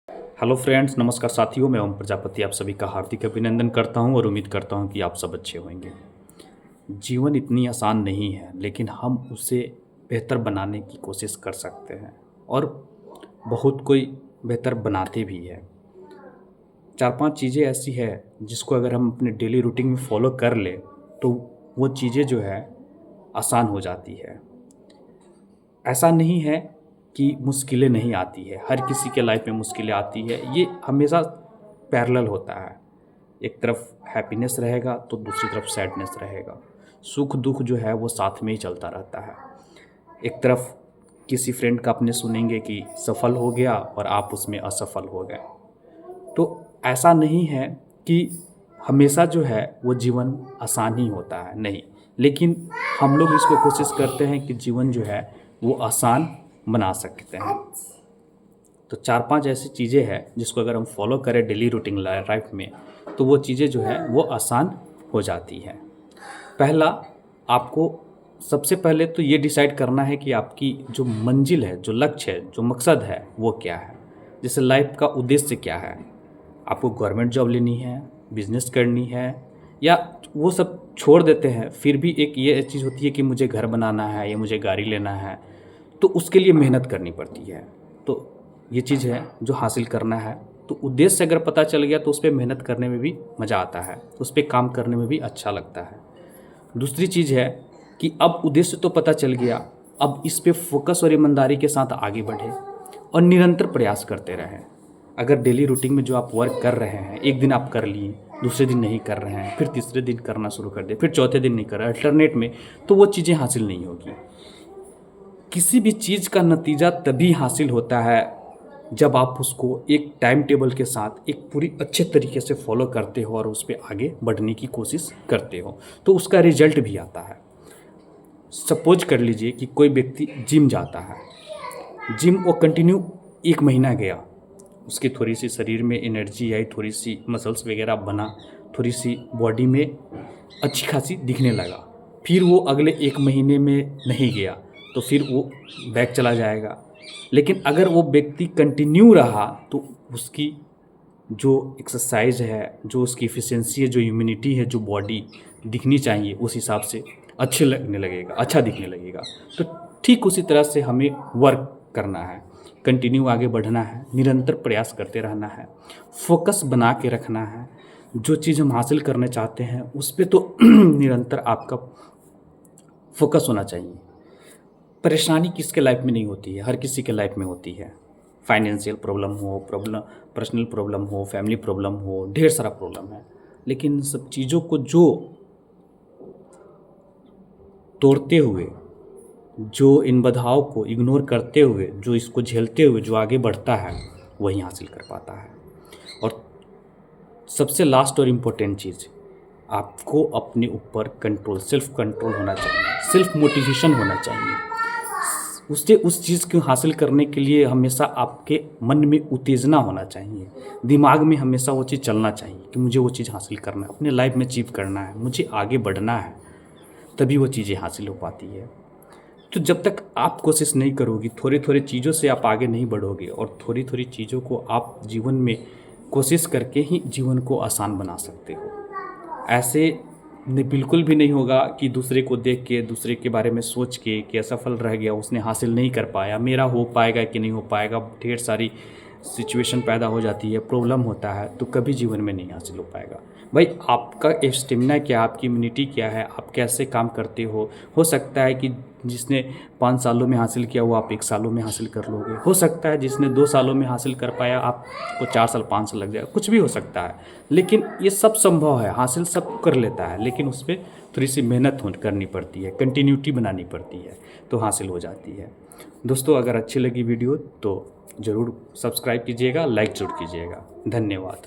Hello friends, नमस्कार साथियों। मैं ओम प्रजापति आप सभी का हार्दिक अभिनंदन करता हूं और उम्मीद करता हूं कि आप सब अच्छे होंगे। जीवन इतनी आसान नहीं है, लेकिन हम उसे बेहतर बनाने की कोशिश कर सकते हैं और बहुत कोई बेहतर बनाते भी है। 4-5 चीज़ें ऐसी है जिसको अगर हम अपने डेली रूटीन में फॉलो कर ले तो वो चीज़ें जो है आसान हो जाती है। ऐसा नहीं है कि मुश्किलें नहीं आती है, हर किसी के लाइफ में मुश्किलें आती है। ये हमेशा पैरेलल होता है। एक तरफ हैप्पीनेस रहेगा तो दूसरी तरफ सैडनेस रहेगा। सुख दुख जो है वो साथ में ही चलता रहता है। एक तरफ किसी फ्रेंड का अपने सुनेंगे कि सफल हो गया और आप उसमें असफल हो गए। तो ऐसा नहीं है कि हमेशा जो है वो जीवन आसान ही होता है, नहीं। लेकिन हम लोग इसको कोशिश करते हैं कि जीवन जो है वो आसान बना सकते हैं। तो 4-5 ऐसी चीज़ें हैं जिसको अगर हम फॉलो करें डेली रूटीन लाइफ में तो वो चीज़ें जो है वो आसान हो जाती हैं। पहला, आपको सबसे पहले तो ये डिसाइड करना है कि आपकी जो मंजिल है, जो लक्ष्य है, जो मकसद है वो क्या है। जैसे लाइफ का उद्देश्य क्या है। आपको गवर्नमेंट जॉब लेनी है, बिजनेस करनी है, या वो सब छोड़ देते हैं। फिर भी एक ये चीज़ होती है कि मुझे घर बनाना है या मुझे गाड़ी लेना है, तो उसके लिए मेहनत करनी पड़ती है। तो ये चीज़ है जो हासिल करना है। तो उद्देश्य अगर पता चल गया तो उस पर मेहनत करने में भी मज़ा आता है, उस पर काम करने में भी अच्छा लगता है। दूसरी चीज़ है कि अब उद्देश्य तो पता चल गया, अब इस पे फोकस और ईमानदारी के साथ आगे बढ़े और निरंतर प्रयास करते रहें। अगर डेली रूटीन में जो आप वर्क कर रहे हैं, एक दिन आप कर लिए, दूसरे दिन नहीं कर रहे हैं, फिर तीसरे दिन करना शुरू कर दे, फिर चौथे दिन नहीं कर रहे, अल्टरनेट में, तो वो चीज़ें हासिल नहीं होगी। किसी भी चीज़ का नतीजा तभी हासिल होता है जब आप उसको एक टाइम टेबल के साथ एक पूरी अच्छे तरीके से फॉलो करते हो और उस पर आगे बढ़ने की कोशिश करते हो, तो उसका रिजल्ट भी आता है। सपोज कर लीजिए कि कोई व्यक्ति जिम जाता है, जिम वो कंटिन्यू 1 महीना गया, उसकी थोड़ी सी शरीर में एनर्जी आई, थोड़ी सी मसल्स वगैरह बना, थोड़ी सी बॉडी में अच्छी खासी दिखने लगा। फिर वो अगले 1 महीने में नहीं गया तो फिर वो बैक चला जाएगा। लेकिन अगर वो व्यक्ति कंटिन्यू रहा तो उसकी जो एक्सरसाइज है, जो उसकी एफिशिएंसी है, जो इम्यूनिटी है, जो बॉडी दिखनी चाहिए उस हिसाब से अच्छे लगने लगेगा, अच्छा दिखने लगेगा। तो ठीक उसी तरह से हमें वर्क करना है, कंटिन्यू आगे बढ़ना है, निरंतर प्रयास करते रहना है, फोकस बना के रखना है। जो चीज़ हम हासिल करना चाहते हैं उस पे तो निरंतर आपका फोकस होना चाहिए। परेशानी किसके लाइफ में नहीं होती है, हर किसी के लाइफ में होती है। फाइनेंशियल प्रॉब्लम, पर्सनल प्रॉब्लम हो, फैमिली प्रॉब्लम हो, ढेर सारा प्रॉब्लम है। लेकिन इन सब चीज़ों को जो तोड़ते हुए, जो इन बाधाओं को इग्नोर करते हुए, जो इसको झेलते हुए जो आगे बढ़ता है वही हासिल कर पाता है। और सबसे लास्ट और इम्पोर्टेंट चीज़, आपको अपने ऊपर कंट्रोल, सेल्फ कंट्रोल होना चाहिए, सेल्फ मोटिवेशन होना चाहिए। उससे उस चीज़ को हासिल करने के लिए हमेशा आपके मन में उत्तेजना होना चाहिए, दिमाग में हमेशा वो चीज़ चलना चाहिए कि मुझे वो चीज़ हासिल करना है, अपने लाइफ में अचीव करना है, मुझे आगे बढ़ना है, तभी वो चीज़ें हासिल हो पाती है। तो जब तक आप कोशिश नहीं करोगी, थोड़ी थोड़ी चीज़ों से आप आगे नहीं बढ़ोगे और थोड़ी थोड़ी चीज़ों को आप जीवन में कोशिश करके ही जीवन को आसान बना सकते हो। ऐसे बिल्कुल भी नहीं होगा कि दूसरे को देख के, दूसरे के बारे में सोच के कि असफल रह गया, उसने हासिल नहीं कर पाया, मेरा हो पाएगा कि नहीं हो पाएगा। ढेर सारी सिचुएशन पैदा हो जाती है, प्रॉब्लम होता है, तो कभी जीवन में नहीं हासिल हो पाएगा। भाई आपका स्टेमिना क्या, आपकी इम्यूनिटी क्या है, आप कैसे काम करते हो सकता है कि जिसने 5 सालों में हासिल किया वो आप 1 सालों में हासिल कर लोगे, हो सकता है जिसने 2 सालों में हासिल कर पाया आपको 4 साल 5 साल लग जाएगा, कुछ भी हो सकता है। लेकिन ये सब संभव है, हासिल सब कर लेता है, लेकिन उस पर थोड़ी सी मेहनत करनी पड़ती है, कंटिन्यूटी बनानी पड़ती है, तो हासिल हो जाती है। दोस्तों, अगर अच्छी लगी वीडियो तो ज़रूर सब्सक्राइब कीजिएगा, लाइक ज़रूर कीजिएगा। धन्यवाद।